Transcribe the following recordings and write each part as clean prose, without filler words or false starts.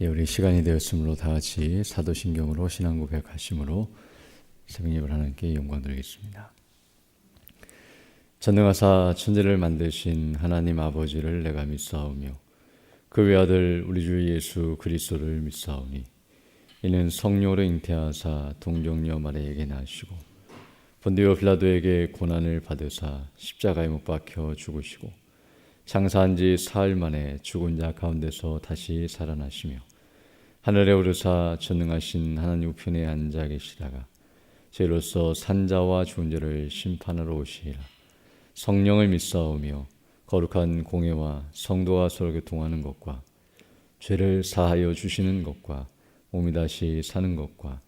우리 시간이 되었으므로 다 같이 사도신경으로 신앙 고백하심으로 새벽 예배를 하나님께 영광 드리겠습니다. 전능하사 천지를 만드신 하나님 아버지를 내가 믿사오며 그 외아들 우리 주 예수 그리스도를 믿사오니 이는 성령으로 잉태하사 동정녀 마리아에게 나시고 본디오 빌라도에게 고난을 받으사 십자가에 못 박혀 죽으시고 장사한 지 사흘 만에 죽은 자 가운데서 다시 살아나시며 하늘에 오르사 전능하신 하나님 우편에 앉아 계시다가 죄로서 산자와 죽은 자를 심판하러 오시리라. 성령을 믿사오며 거룩한 공회와 성도가 서로 교통하는 것과 죄를 사하여 주시는 것과 몸이 다시 사는 것과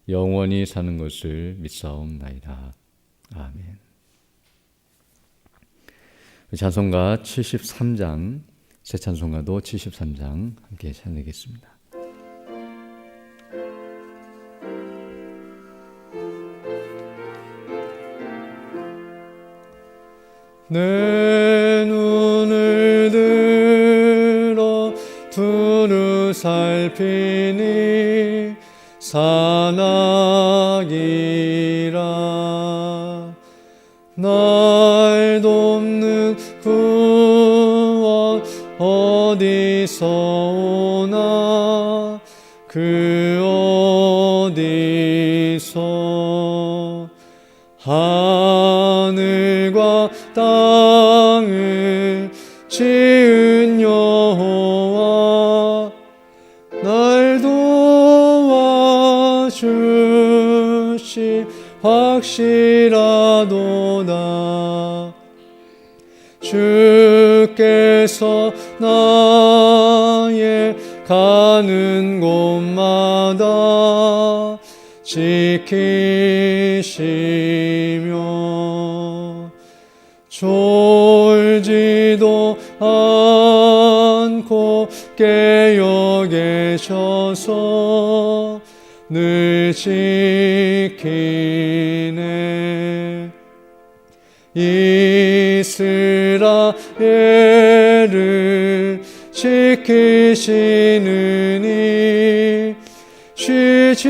영원히 사는 것을 믿사옵나이다. 아멘. 찬송가 73장, 새 찬송가도 73장 함께 찬양하겠습니다. 내 눈을 들어 두루 살피니 산악이라. 날 돕는 구원 어디서 오나 그 어디서 하늘과 땅을 지은 여호와 날 도와주시 확실하도다. 주께서 나의 가는 곳마다 지키시며 졸지도 않고 깨어 계셔서 늘 지키네. 이스라엘을 지키시느니 쉬지도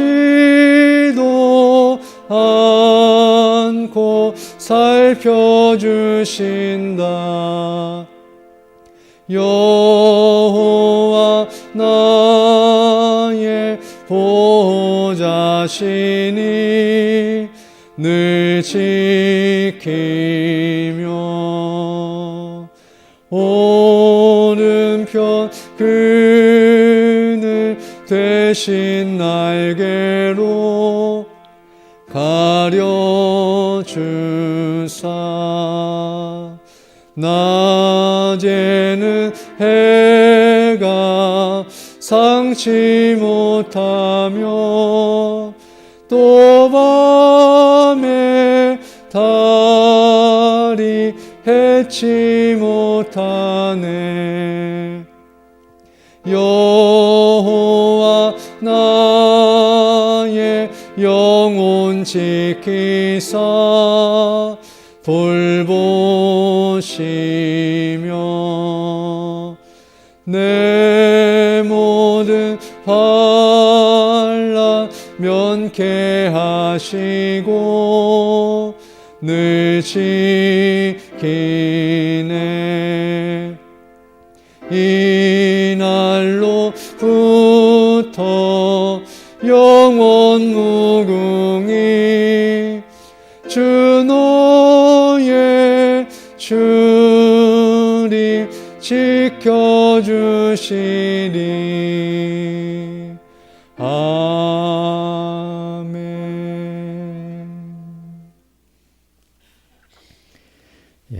않고 살펴주신다. 여호와 나의 보호자시니 늘 지키며 오른편 그늘 대신 날개로 가려주사 낮에는 해가 상치 못하며 또 밤에 달이 해치 못하네. 여호와 나의 영혼 지키사 돌보시며 내 모든 환난 면케하시고 늘 지키네. 이날로부터 영원 무궁히 주 너의 주님 지켜주시리.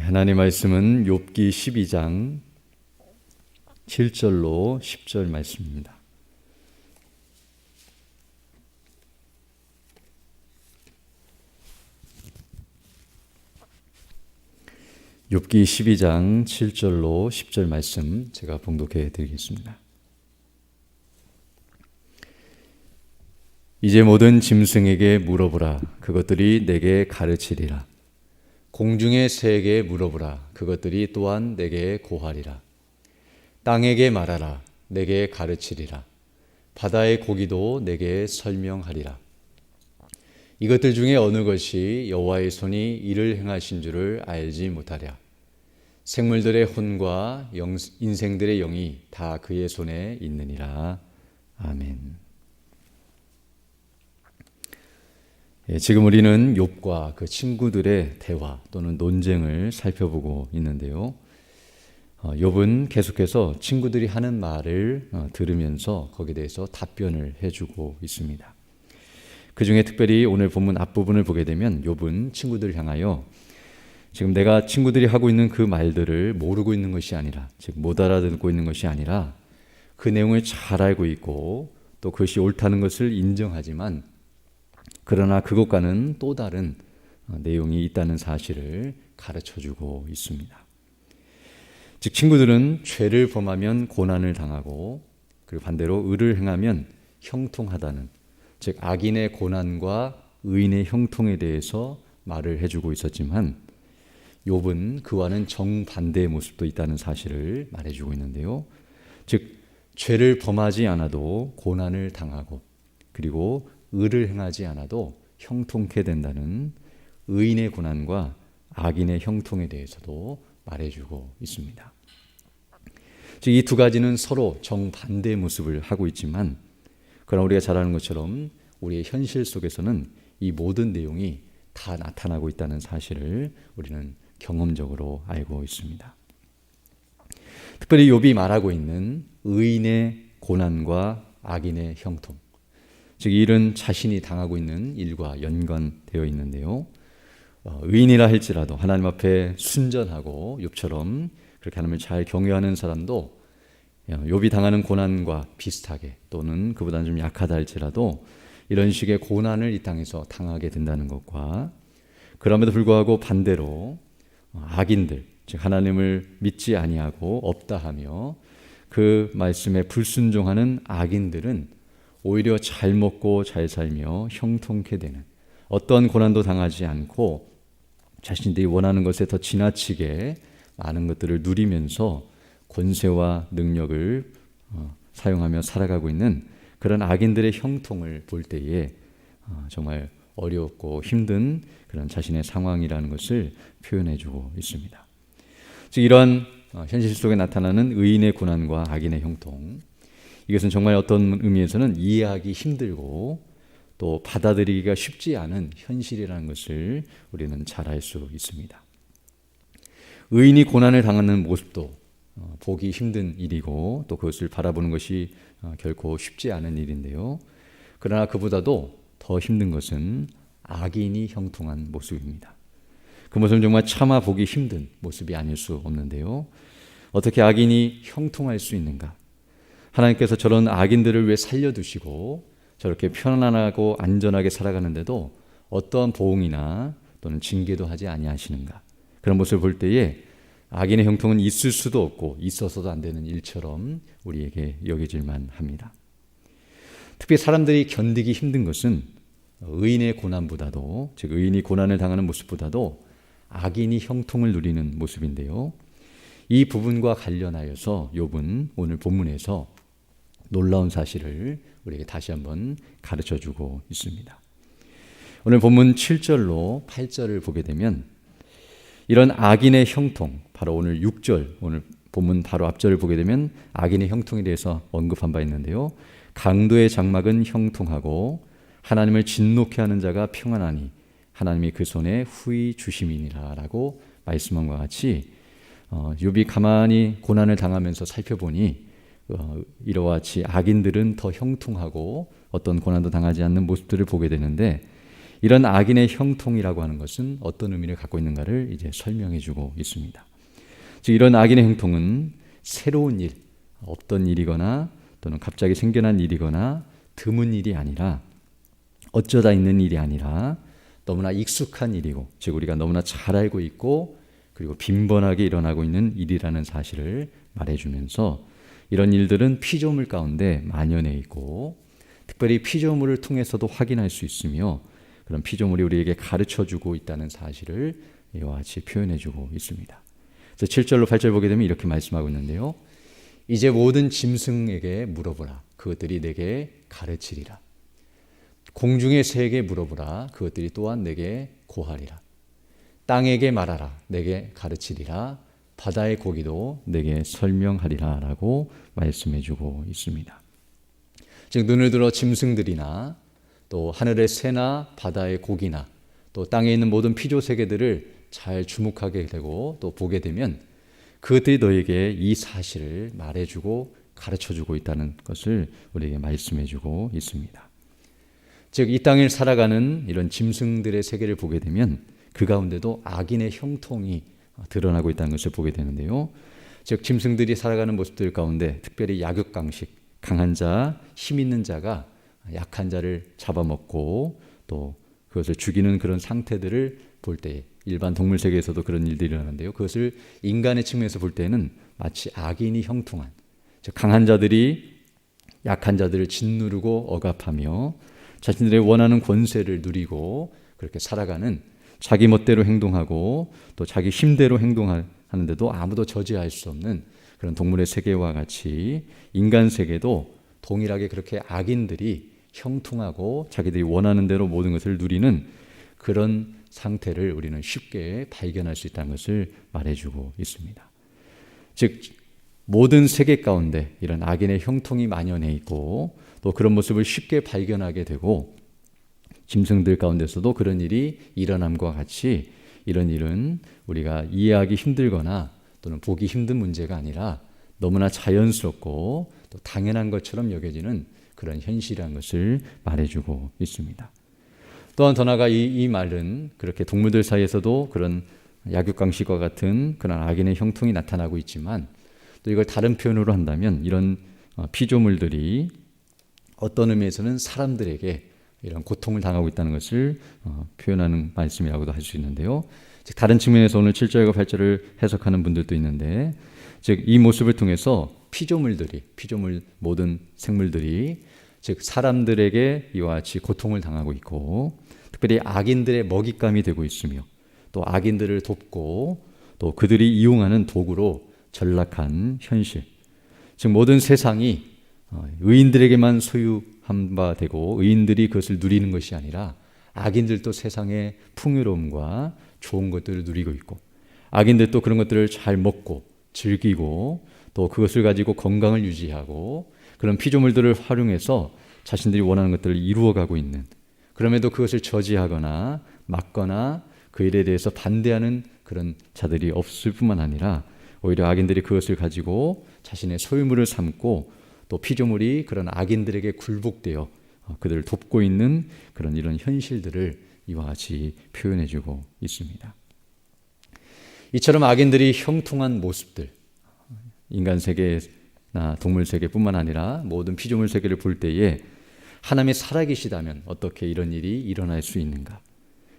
하나님 말씀은 욥기 12장 7절로 10절 말씀입니다. 욥기 12장 7절로 10절 말씀 제가 봉독해 드리겠습니다. 이제 모든 짐승에게 물어보라. 그것들이 내게 가르치리라. 공중의 새에게 물어보라. 그것들이 또한 내게 고하리라. 땅에게 말하라. 내게 가르치리라. 바다의 고기도 내게 설명하리라. 이것들 중에 어느 것이 여호와의 손이 이를 행하신 줄을 알지 못하랴. 생물들의 혼과 인생들의 영이 다 그의 손에 있느니라. 아멘. 지금 우리는 욥과 그 친구들의 대화 또는 논쟁을 살펴보고 있는데요. 욥은 계속해서 친구들이 하는 말을 들으면서 거기에 대해서 답변을 해주고 있습니다. 그 중에 특별히 오늘 본문 앞부분을 보게 되면 욥은 친구들을 향하여 지금 내가 친구들이 하고 있는 그 말들을 모르고 있는 것이 아니라, 즉 못 알아듣고 있는 것이 아니라 그 내용을 잘 알고 있고 또 그것이 옳다는 것을 인정하지만 그러나 그것과는 또 다른 내용이 있다는 사실을 가르쳐주고 있습니다. 즉 친구들은 죄를 범하면 고난을 당하고 그리고 반대로 의를 행하면 형통하다는, 즉 악인의 고난과 의인의 형통에 대해서 말을 해주고 있었지만 욥은 그와는 정반대의 모습도 있다는 사실을 말해주고 있는데요. 즉 죄를 범하지 않아도 고난을 당하고 그리고 의를 행하지 않아도 형통케 된다는 의인의 고난과 악인의 형통에 대해서도 말해주고 있습니다. 즉 이 두 가지는 서로 정반대의 모습을 하고 있지만 그러나 우리가 잘 아는 것처럼 우리의 현실 속에서는 이 모든 내용이 다 나타나고 있다는 사실을 우리는 경험적으로 알고 있습니다. 특별히 욥이 말하고 있는 의인의 고난과 악인의 형통, 즉 이 일은 자신이 당하고 있는 일과 연관되어 있는데요. 의인이라 할지라도 하나님 앞에 순전하고 욥처럼 그렇게 하나님을 잘 경외하는 사람도 욥이 당하는 고난과 비슷하게 또는 그보다는 좀 약하다 할지라도 이런 식의 고난을 이 땅에서 당하게 된다는 것과 그럼에도 불구하고 반대로 악인들, 즉 하나님을 믿지 아니하고 없다하며 그 말씀에 불순종하는 악인들은 오히려 잘 먹고 잘 살며 형통케 되는, 어떤 고난도 당하지 않고 자신들이 원하는 것에 더 지나치게 많은 것들을 누리면서 권세와 능력을 사용하며 살아가고 있는 그런 악인들의 형통을 볼 때에 정말 어렵고 힘든 그런 자신의 상황이라는 것을 표현해주고 있습니다. 즉 이러한 현실 속에 나타나는 의인의 고난과 악인의 형통, 이것은 정말 어떤 의미에서는 이해하기 힘들고 또 받아들이기가 쉽지 않은 현실이라는 것을 우리는 잘 알 수 있습니다. 의인이 고난을 당하는 모습도 보기 힘든 일이고 또 그것을 바라보는 것이 결코 쉽지 않은 일인데요. 그러나 그보다도 더 힘든 것은 악인이 형통한 모습입니다. 그 모습은 정말 차마 보기 힘든 모습이 아닐 수 없는데요. 어떻게 악인이 형통할 수 있는가? 하나님께서 저런 악인들을 왜 살려두시고 저렇게 편안하고 안전하게 살아가는데도 어떠한 보응이나 또는 징계도 하지 아니하시는가? 그런 모습을 볼 때에 악인의 형통은 있을 수도 없고 있어서도 안 되는 일처럼 우리에게 여겨질만 합니다. 특히 사람들이 견디기 힘든 것은 의인의 고난보다도, 즉 의인이 고난을 당하는 모습보다도 악인이 형통을 누리는 모습인데요. 이 부분과 관련하여서 욥은 오늘 본문에서 놀라운 사실을 우리에게 다시 한번 가르쳐주고 있습니다. 오늘 본문 7절로 8절을 보게 되면 이런 악인의 형통, 바로 오늘 6절, 오늘 본문 바로 앞절을 보게 되면 악인의 형통에 대해서 언급한 바 있는데요. 강도의 장막은 형통하고 하나님을 진노케 하는 자가 평안하니 하나님이 그 손에 후히 주심이니라 라고 말씀한 것과 같이 욥이 가만히 고난을 당하면서 살펴보니 이와 같이 악인들은 더 형통하고 어떤 고난도 당하지 않는 모습들을 보게 되는데 이런 악인의 형통이라고 하는 것은 어떤 의미를 갖고 있는가를 이제 설명해 주고 있습니다. 즉 이런 악인의 형통은 새로운 일, 없던 일이거나 또는 갑자기 생겨난 일이거나 드문 일이 아니라 어쩌다 있는 일이 아니라 너무나 익숙한 일이고 즉 우리가 너무나 잘 알고 있고 그리고 빈번하게 일어나고 있는 일이라는 사실을 말해주면서 이런 일들은 피조물 가운데 만연해 있고 특별히 피조물을 통해서도 확인할 수 있으며 그런 피조물이 우리에게 가르쳐주고 있다는 사실을 이와 같이 표현해주고 있습니다. 그래서 7절로 8절 보게 되면 이렇게 말씀하고 있는데요. 이제 모든 짐승에게 물어보라. 그것들이 내게 가르치리라. 공중의 새에게 물어보라. 그것들이 또한 내게 고하리라. 땅에게 말하라. 내게 가르치리라. 바다의 고기도 내게 설명하리라 라고 말씀해 주고 있습니다. 즉 눈을 들어 짐승들이나 또 하늘의 새나 바다의 고기나 또 땅에 있는 모든 피조 세계들을 잘 주목하게 되고 또 보게 되면 그것들이 너에게 이 사실을 말해주고 가르쳐주고 있다는 것을 우리에게 말씀해주고 있습니다. 즉 이 땅을 살아가는 이런 짐승들의 세계를 보게 되면 그 가운데도 악인의 형통이 드러나고 있다는 것을 보게 되는데요. 즉 짐승들이 살아가는 모습들 가운데 특별히 약육강식, 강한 자, 힘 있는 자가 약한 자를 잡아먹고 또 그것을 죽이는 그런 상태들을 볼 때 일반 동물 세계에서도 그런 일들이 일어나는데요. 그것을 인간의 측면에서 볼 때는 마치 악인이 형통한, 즉 강한 자들이 약한 자들을 짓누르고 억압하며 자신들의 원하는 권세를 누리고 그렇게 살아가는 자기 멋대로 행동하고 또 자기 힘대로 행동하는데도 아무도 저지할 수 없는 그런 동물의 세계와 같이 인간 세계도 동일하게 그렇게 악인들이 형통하고 자기들이 원하는 대로 모든 것을 누리는 그런 상태를 우리는 쉽게 발견할 수 있다는 것을 말해주고 있습니다. 즉 모든 세계 가운데 이런 악인의 형통이 만연해 있고 또 그런 모습을 쉽게 발견하게 되고 짐승들 가운데서도 그런 일이 일어남과 같이 이런 일은 우리가 이해하기 힘들거나 또는 보기 힘든 문제가 아니라 너무나 자연스럽고 또 당연한 것처럼 여겨지는 그런 현실이라는 것을 말해주고 있습니다. 또한 더 나아가 이 말은 그렇게 동물들 사이에서도 그런 약육강식과 같은 그런 악인의 형통이 나타나고 있지만 또 이걸 다른 표현으로 한다면 이런 피조물들이 어떤 의미에서는 사람들에게 이런 고통을 당하고 있다는 것을 표현하는 말씀이라고도 할 수 있는데요. 즉 다른 측면에서 오늘 7절과 8절을 해석하는 분들도 있는데 즉 이 모습을 통해서 피조물 모든 생물들이 즉 사람들에게 이와 같이 고통을 당하고 있고 특별히 악인들의 먹잇감이 되고 있으며 또 악인들을 돕고 또 그들이 이용하는 도구로 전락한 현실, 즉 모든 세상이 의인들에게만 소유한 바 되고 의인들이 그것을 누리는 것이 아니라 악인들도 세상의 풍요로움과 좋은 것들을 누리고 있고 악인들도 그런 것들을 잘 먹고 즐기고 또 그것을 가지고 건강을 유지하고 그런 피조물들을 활용해서 자신들이 원하는 것들을 이루어가고 있는, 그럼에도 그것을 저지하거나 막거나 그 일에 대해서 반대하는 그런 자들이 없을 뿐만 아니라 오히려 악인들이 그것을 가지고 자신의 소유물을 삼고 또 피조물이 그런 악인들에게 굴복되어 그들을 돕고 있는 그런 이런 현실들을 이와 같이 표현해주고 있습니다. 이처럼 악인들이 형통한 모습들, 인간 세계나 동물 세계뿐만 아니라 모든 피조물 세계를 볼 때에 하나님이 살아계시다면 어떻게 이런 일이 일어날 수 있는가?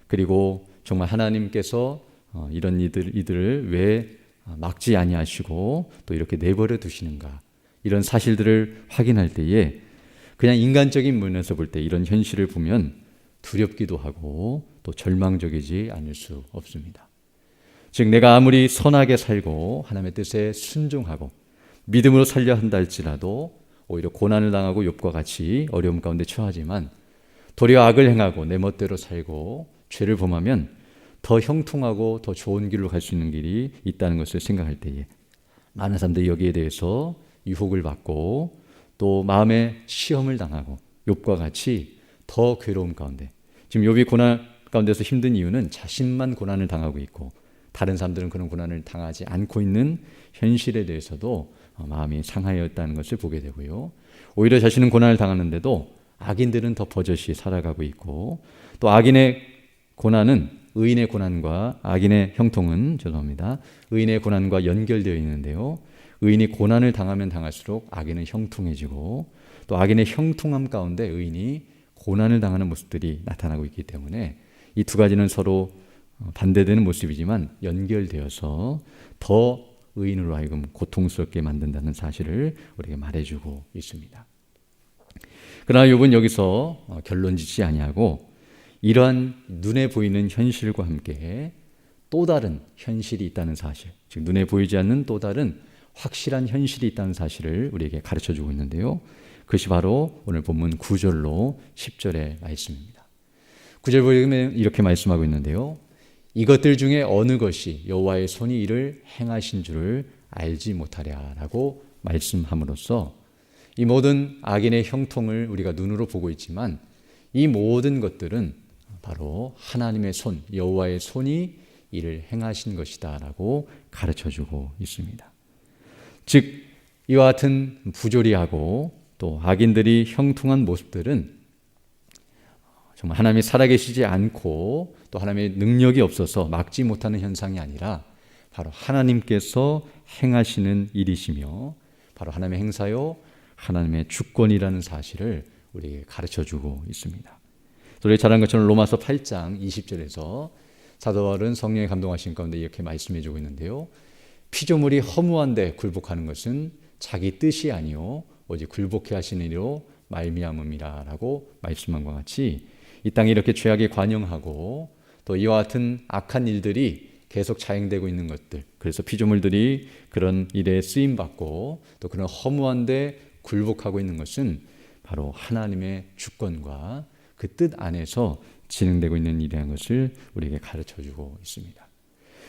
그리고 정말 하나님께서 이런 이들을 왜 막지 아니하시고 또 이렇게 내버려 두시는가? 이런 사실들을 확인할 때에 그냥 인간적인 면에서 볼 때 이런 현실을 보면 두렵기도 하고 또 절망적이지 않을 수 없습니다. 즉 내가 아무리 선하게 살고 하나님의 뜻에 순종하고 믿음으로 살려 한다 할지라도 오히려 고난을 당하고 욥과 같이 어려움 가운데 처하지만 도리어 악을 행하고 내 멋대로 살고 죄를 범하면 더 형통하고 더 좋은 길로 갈 수 있는 길이 있다는 것을 생각할 때에 많은 사람들이 여기에 대해서 유혹을 받고 또 마음의 시험을 당하고 욥과 같이 더 괴로움 가운데, 지금 욥이 고난 가운데서 힘든 이유는 자신만 고난을 당하고 있고 다른 사람들은 그런 고난을 당하지 않고 있는 현실에 대해서도 마음이 상하였다는 것을 보게 되고요. 오히려 자신은 고난을 당하는데도 악인들은 더 버젓이 살아가고 있고 또 악인의 고난은 의인의 고난과 악인의 형통은 의인의 고난과 연결되어 있는데요. 의인이 고난을 당하면 당할수록 악인은 형통해지고 또 악인의 형통함 가운데 의인이 고난을 당하는 모습들이 나타나고 있기 때문에 이 두 가지는 서로 반대되는 모습이지만 연결되어서 더 의인으로 하여금 고통스럽게 만든다는 사실을 우리에게 말해주고 있습니다. 그러나 욥은 여기서 결론 짓지 아니하고 이러한 눈에 보이는 현실과 함께 또 다른 현실이 있다는 사실, 즉 눈에 보이지 않는 또 다른 확실한 현실이 있다는 사실을 우리에게 가르쳐주고 있는데요. 그것이 바로 오늘 본문 9절로 10절의 말씀입니다. 9절 보면 이렇게 말씀하고 있는데요. 이것들 중에 어느 것이 여호와의 손이 이를 행하신 줄을 알지 못하랴라고 말씀함으로써 이 모든 악인의 형통을 우리가 눈으로 보고 있지만 이 모든 것들은 바로 하나님의 손, 여호와의 손이 이를 행하신 것이다라고 가르쳐주고 있습니다. 즉 이와 같은 부조리하고 또 악인들이 형통한 모습들은 정말 하나님이 살아계시지 않고 또 하나님의 능력이 없어서 막지 못하는 현상이 아니라 바로 하나님께서 행하시는 일이시며 바로 하나님의 행사요 하나님의 주권이라는 사실을 우리에게 가르쳐주고 있습니다. 우리 잘 아는 것처럼 로마서 8장 20절에서 사도 바울은 성령의 감동하신 가운데 이렇게 말씀해주고 있는데요. 피조물이 허무한데 굴복하는 것은 자기 뜻이 아니요 오직 굴복해 하시는 이로 말미암음이라라고 말씀한 것 같이 이 땅에 이렇게 죄악에 관영하고 또 이와 같은 악한 일들이 계속 자행되고 있는 것들, 그래서 피조물들이 그런 일에 쓰임받고 또 그런 허무한데 굴복하고 있는 것은 바로 하나님의 주권과 그 뜻 안에서 진행되고 있는 일이라는 것을 우리에게 가르쳐주고 있습니다.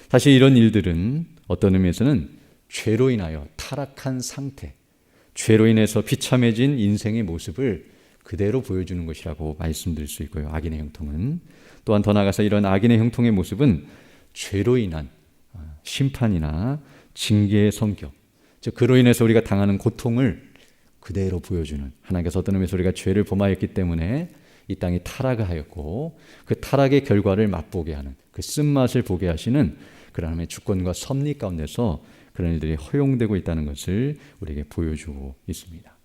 사실 이런 일들은 어떤 의미에서는 죄로 인하여 타락한 상태, 죄로 인해서 비참해진 인생의 모습을 그대로 보여주는 것이라고 말씀드릴 수 있고요. 악인의 형통은 또한 더 나아가서 이런 악인의 형통의 모습은 죄로 인한 심판이나 징계의 성격, 즉 그로 인해서 우리가 당하는 고통을 그대로 보여주는, 하나님께서 어떤 의미에서 우리가 죄를 범하였기 때문에 이 땅이 타락하였고 그 타락의 결과를 맛보게 하는, 그 쓴맛을 보게 하시는 그 하나님의 주권과 섭리 가운데서 그런 일들이 허용되고 있다는 것을 우리에게 보여주고 있습니다.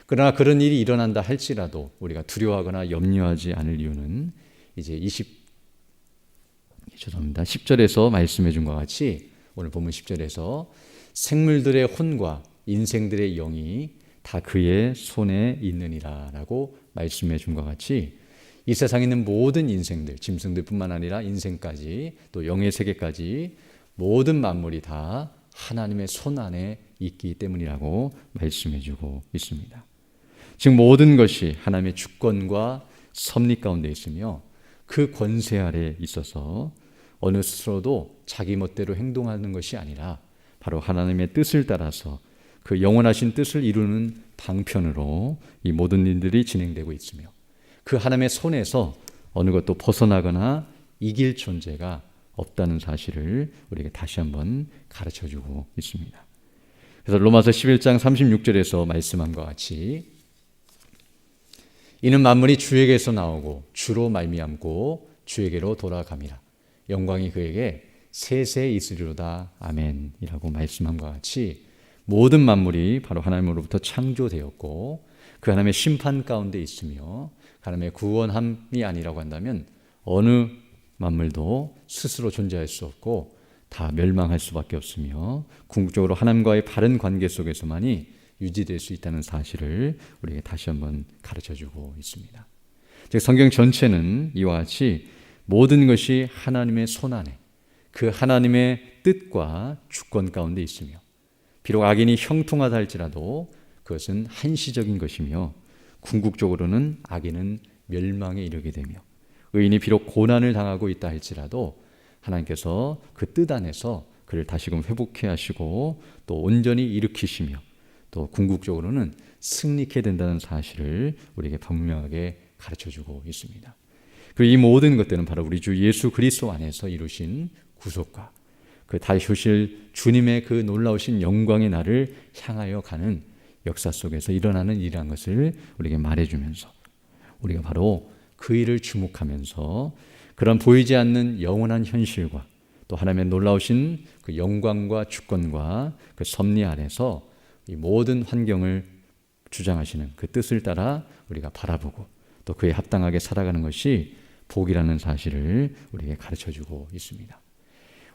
그러나 그런 일이 일어난다 할지라도 우리가 두려워하거나 염려하지 않을 이유는 이제 10절에서 말씀해 준 것 같이 오늘 본문 10절에서 생물들의 혼과 인생들의 영이 다 그의 손에 있느니라 라고 말씀해 준 것 같이 이 세상에 있는 모든 인생들, 짐승들뿐만 아니라 인생까지 또 영의 세계까지 모든 만물이 다 하나님의 손 안에 있기 때문이라고 말씀해 주고 있습니다. 즉 모든 것이 하나님의 주권과 섭리 가운데 있으며 그 권세 아래 있어서 어느 스스로도 자기 멋대로 행동하는 것이 아니라 바로 하나님의 뜻을 따라서 그 영원하신 뜻을 이루는 방편으로 이 모든 일들이 진행되고 있으며 그 하나님의 손에서 어느 것도 벗어나거나 이길 존재가 없다는 사실을 우리에게 다시 한번 가르쳐주고 있습니다. 그래서 로마서 11장 36절에서 말씀한 것 같이 이는 만물이 주에게서 나오고 주로 말미암고 주에게로 돌아감이라 영광이 그에게 세세 있으리로다 아멘이라고 말씀한 것 같이 모든 만물이 바로 하나님으로부터 창조되었고 그 하나님의 심판 가운데 있으며 하나님의 구원함이 아니라고 한다면 어느 만물도 스스로 존재할 수 없고 다 멸망할 수밖에 없으며 궁극적으로 하나님과의 바른 관계 속에서만이 유지될 수 있다는 사실을 우리에게 다시 한번 가르쳐주고 있습니다. 즉 성경 전체는 이와 같이 모든 것이 하나님의 손 안에 그 하나님의 뜻과 주권 가운데 있으며 비록 악인이 형통하다 할지라도 그것은 한시적인 것이며 궁극적으로는 악인은 멸망에 이르게 되며 의인이 비록 고난을 당하고 있다 할지라도 하나님께서 그 뜻 안에서 그를 다시금 회복해 하시고 또 온전히 일으키시며 또 궁극적으로는 승리케 된다는 사실을 우리에게 분명하게 가르쳐주고 있습니다. 그리고 이 모든 것들은 바로 우리 주 예수 그리스도 안에서 이루신 구속과 그 다시 오실 주님의 그 놀라우신 영광의 날을 향하여 가는 역사 속에서 일어나는 일이라는 것을 우리에게 말해주면서 우리가 바로 그 일을 주목하면서 그런 보이지 않는 영원한 현실과 또 하나님의 놀라우신 그 영광과 주권과 그 섭리 아래서 이 모든 환경을 주장하시는 그 뜻을 따라 우리가 바라보고 또 그에 합당하게 살아가는 것이 복이라는 사실을 우리에게 가르쳐주고 있습니다.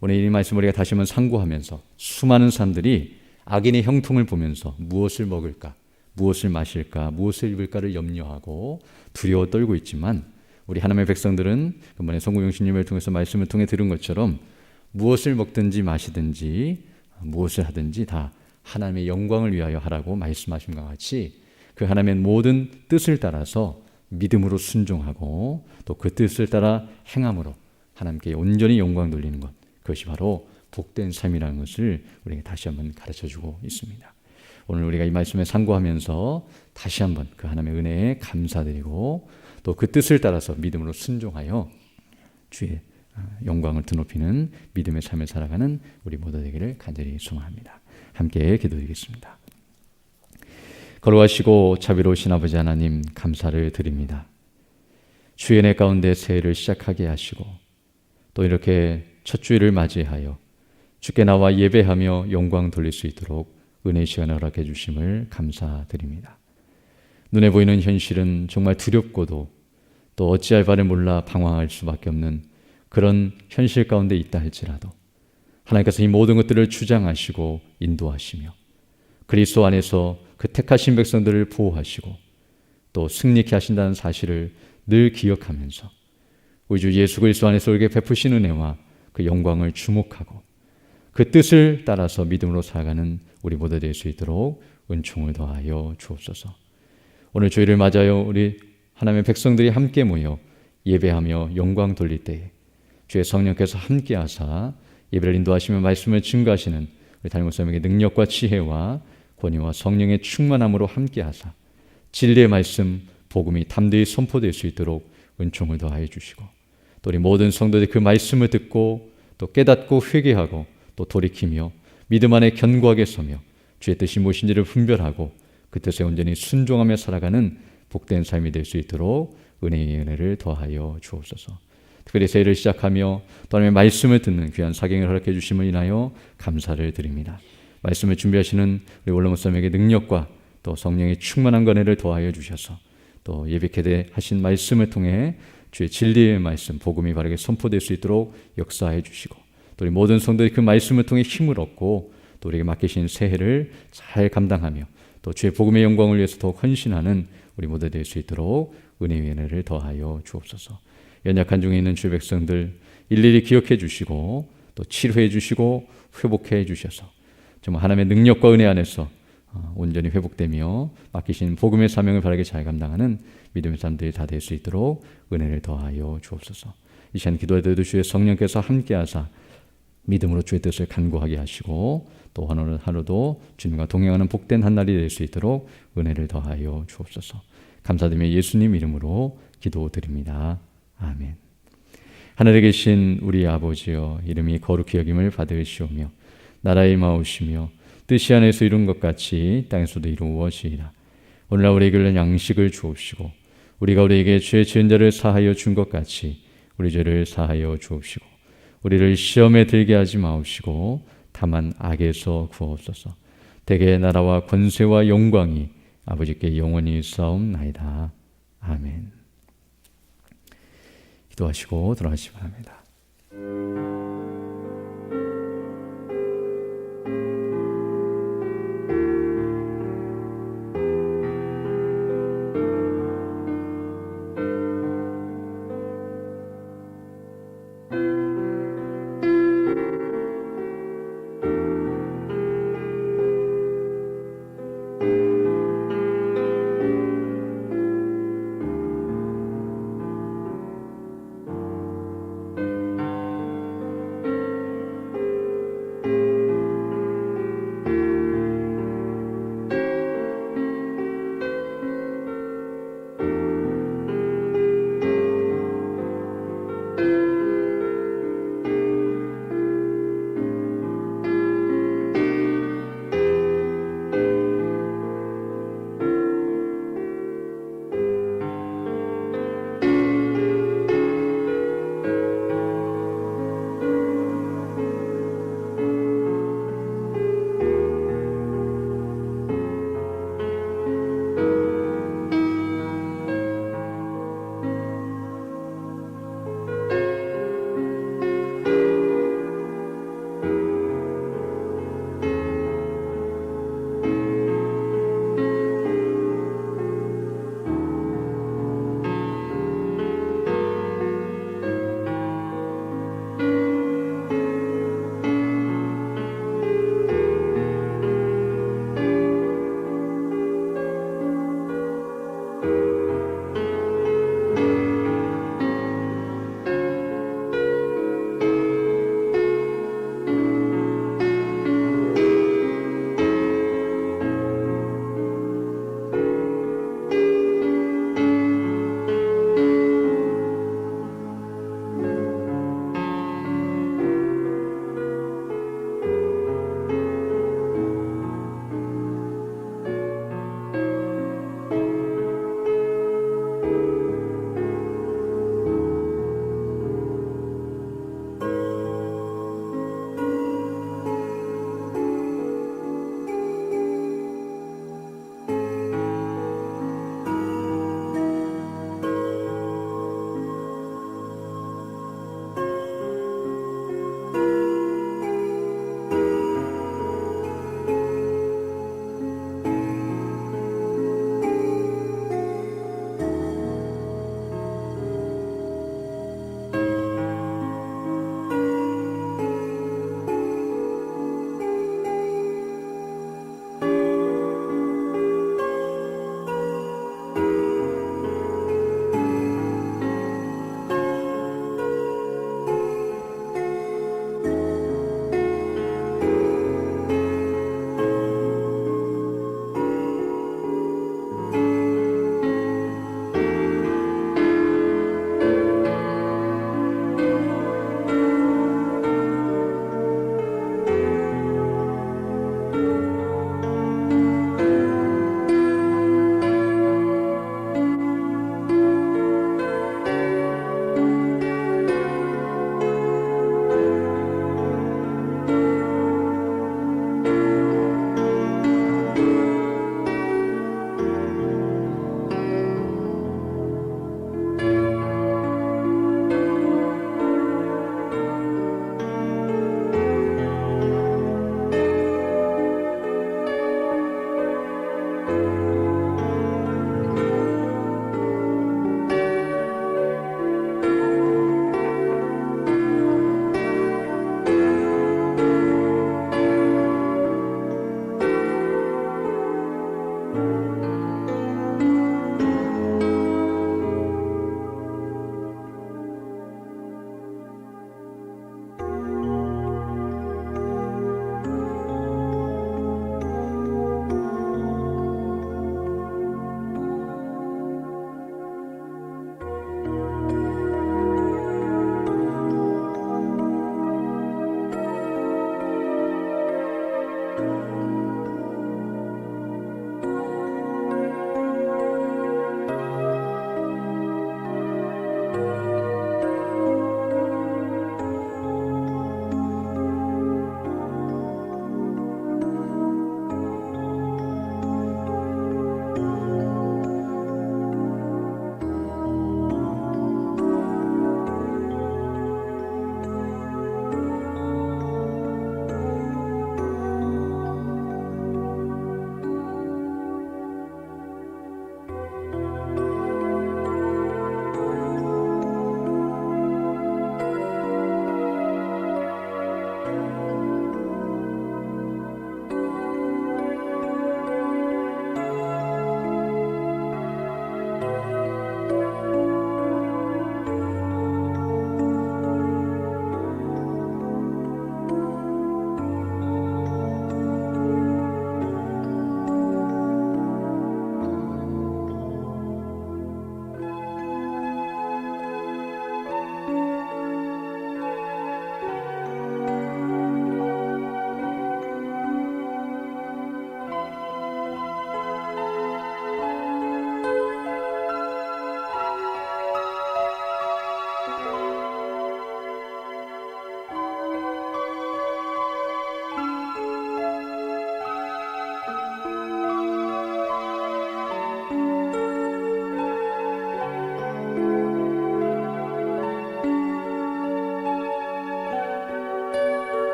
오늘 이 말씀을 우리가 다시 한번 상고하면서 수많은 사람들이 악인의 형통을 보면서 무엇을 먹을까, 무엇을 마실까, 무엇을 입을까를 염려하고 두려워 떨고 있지만 우리 하나님의 백성들은 이번에 성구영신님을 통해서 말씀을 통해 들은 것처럼 무엇을 먹든지 마시든지 무엇을 하든지 다 하나님의 영광을 위하여 하라고 말씀하신 것 같이 그 하나님의 모든 뜻을 따라서 믿음으로 순종하고 또 그 뜻을 따라 행함으로 하나님께 온전히 영광 돌리는 것, 그것이 바로 복된 삶이라는 것을 우리에게 다시 한번 가르쳐주고 있습니다. 오늘 우리가 이 말씀에 상고하면서 다시 한번 그 하나님의 은혜에 감사드리고 또 그 뜻을 따라서 믿음으로 순종하여 주의 영광을 드높이는 믿음의 삶을 살아가는 우리 모두 되기를 간절히 소망합니다. 함께 기도드리겠습니다. 거룩하시고 자비로우신 아버지 하나님, 감사를 드립니다. 주의 은혜 가운데 새해를 시작하게 하시고 또 이렇게 첫 주일을 맞이하여 주께 나와 예배하며 영광 돌릴 수 있도록 은혜의 시간을 허락해 주심을 감사드립니다. 눈에 보이는 현실은 정말 두렵고도 또 어찌할 바를 몰라 방황할 수밖에 없는 그런 현실 가운데 있다 할지라도 하나님께서 이 모든 것들을 주장하시고 인도하시며 그리스도 안에서 그 택하신 백성들을 보호하시고 또 승리케 하신다는 사실을 늘 기억하면서 우리 주 예수 그리스도 안에서 우리에게 베푸신 은혜와 그 영광을 주목하고 그 뜻을 따라서 믿음으로 살아가는 우리 모두 될 수 있도록 은총을 더하여 주옵소서. 오늘 주일을 맞아요 우리 하나님의 백성들이 함께 모여 예배하며 영광 돌릴 때에 주의 성령께서 함께 하사 예배를 인도하시며 말씀을 증거하시는 우리 담임 목사님에게 능력과 지혜와 권위와 성령의 충만함으로 함께 하사 진리의 말씀, 복음이 담대히 선포될 수 있도록 은총을 더하여 주시고 또 우리 모든 성도들이 그 말씀을 듣고 또 깨닫고 회개하고 또 돌이키며 믿음 안에 견고하게 서며 주의 뜻이 무엇인지를 분별하고 그 뜻에 온전히 순종하며 살아가는 복된 삶이 될 수 있도록 은혜의 은혜를 더하여 주옵소서. 특별히 새해를 시작하며 또 하나님의 말씀을 듣는 귀한 사경을 허락해 주심을 인하여 감사를 드립니다. 말씀을 준비하시는 우리 원로 목사님에게 능력과 또 성령의 충만한 은혜를 더하여 주셔서 또 예배케 하신 말씀을 통해 주의 진리의 말씀, 복음이 바르게 선포될 수 있도록 역사해 주시고 또 우리 모든 성도들이 그 말씀을 통해 힘을 얻고 또 우리에게 맡기신 새해를 잘 감당하며 또 주의 복음의 영광을 위해서 더욱 헌신하는 우리 모두 될 수 있도록 은혜의 은혜를 더하여 주옵소서. 연약한 중에 있는 주의 백성들 일일이 기억해 주시고 또 치료해 주시고 회복해 주셔서 정말 하나님의 능력과 은혜 안에서 온전히 회복되며 맡기신 복음의 사명을 바르게 잘 감당하는 믿음의 사람들이 다 될 수 있도록 은혜를 더하여 주옵소서. 이 시간 기도할 때도 주의 성령께서 함께하사 믿음으로 주의 뜻을 간구하게 하시고 또 오늘 하루도 주님과 동행하는 복된 한 날이 될 수 있도록 은혜를 더하여 주옵소서. 감사드리며 예수님 이름으로 기도드립니다. 아멘. 하늘에 계신 우리 아버지여, 이름이 거룩히 여김을 받으시오며 나라의 마오시며 뜻이 안에서 이룬 것 같이 땅에서도 이루어지이다. 오늘날 우리에게 양식을 주옵시고 우리가 우리에게 죄 지은 자를 사하여 준 것 같이 우리 죄를 사하여 주옵시고 우리를 시험에 들게 하지 마옵시고 다만 악에서 구하옵소서. 대개 나라와 권세와 영광이 아버지께 영원히 있사옵나이다. 아멘. 기도하시고 돌아가시기 바랍니다.